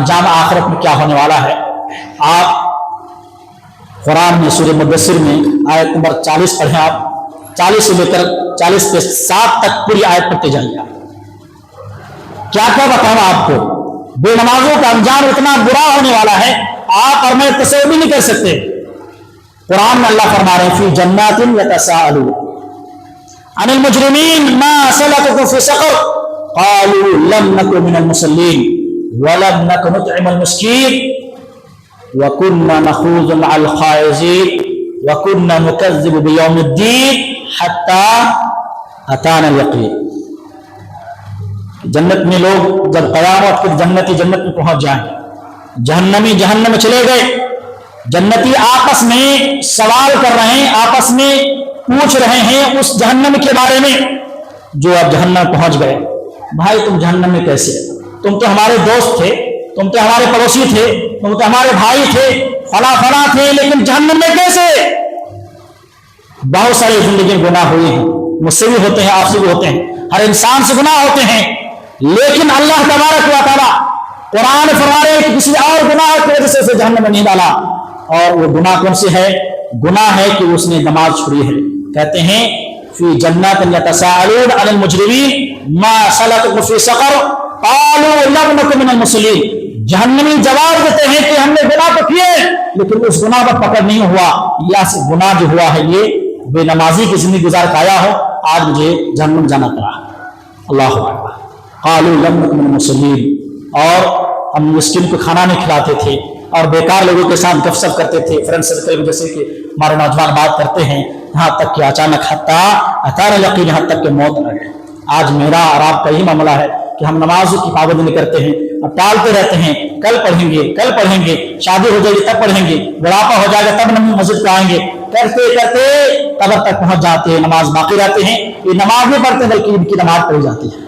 انجام آخرت میں کیا ہونے والا ہے۔ آپ قرآن میں سورہ مدثر میں آیت نمبر 40 پڑھیں، آپ 40 سے لے کر 40 کے 7 تک پوری آیت پڑھتے جائیے۔ کیا کیا بتاؤں آپ کو، بے نمازوں کا انجام اتنا برا ہونے والا ہے آپ اور میں تصور بھی نہیں کر سکتے۔ قرآن میں اللہ فرما رہے ہیں فی جنات یتساءلون عن المجرمین ما سلککم فی سقر قالوا لم نک من المصلین ولم نک نطعم المسکین وکنا نخوض مع الخائضین وکنا نکذب بیوم الدین حتی اتانا الیقین۔ جنت میں لوگ جب قیامت کے جنتی جنت میں پہنچ جائیں، جہنمی جہنم میں چلے گئے، جنتی آپس میں سوال کر رہے ہیں، آپس میں پوچھ رہے ہیں اس جہنم کے بارے میں جو اب جہنم پہنچ گئے، بھائی تم جہنم میں کیسے؟ تم تو ہمارے دوست تھے، تم تو ہمارے پڑوسی تھے، تم تو ہمارے بھائی تھے، فلاں فلاں تھے، لیکن جہنم میں کیسے؟ بہت ساری زندگی میں گناہ ہوئے ہیں، مجھ سے بھی ہوتے ہیں، آپ سے بھی ہوتے ہیں، ہر انسان سے گناہ ہوتے ہیں، لیکن اللہ تبارک و تعالیٰ قرآن فرما رہے کہ کسی اور گناہ کی وجہ سے اسے جہنم میں نہیں ڈالا۔ اور وہ گناہ کون سے ہے؟ گناہ ہے کہ اس نے نماز چھوڑی ہے۔ کہتے ہیں فی جنات یتساءلون عن المجرمین ما سلککم فی سقر قالوا لم نک من المصلین۔ جہنمی جواب دیتے ہیں کہ ہم نے گناہ تو کیے لیکن اس گناہ پر پکڑ نہیں ہوا، یا گناہ جو ہوا ہے یہ بے نمازی کی زندگی گزار کے آیا ہو، آج مجھے جہنم جانا پڑا۔ اللہ اکبر۔ قالوا لم نک من المصلین، اور ہم مسکین کو کھانا نہیں کھلاتے تھے اور بیکار لوگوں کے ساتھ گپ شپ کرتے تھے، فرینڈ سرکل میں جیسے کہ ہمارے نوجوان بات کرتے ہیں، یہاں تک کہ اچانک حتیٰ اتانا الیقین، یہاں تک کہ موت آ گئے۔ آج میرا اور آپ کا یہی معاملہ ہے کہ ہم نماز کی پابندی نہیں کرتے ہیں، اب ٹالتے رہتے ہیں، کل پڑھیں گے کل پڑھیں گے، شادی ہو جائے گی تب پڑھیں گے، بڑھاپا ہو جائے گا تب مسجد پہ آئیں گے، کرتے کرتے قبر تک پہنچ جاتے ہیں، نماز باقی رہتے ہیں، یہ نماز نہیں پڑھتے بلکہ ان کی نماز پڑھی جاتی ہے۔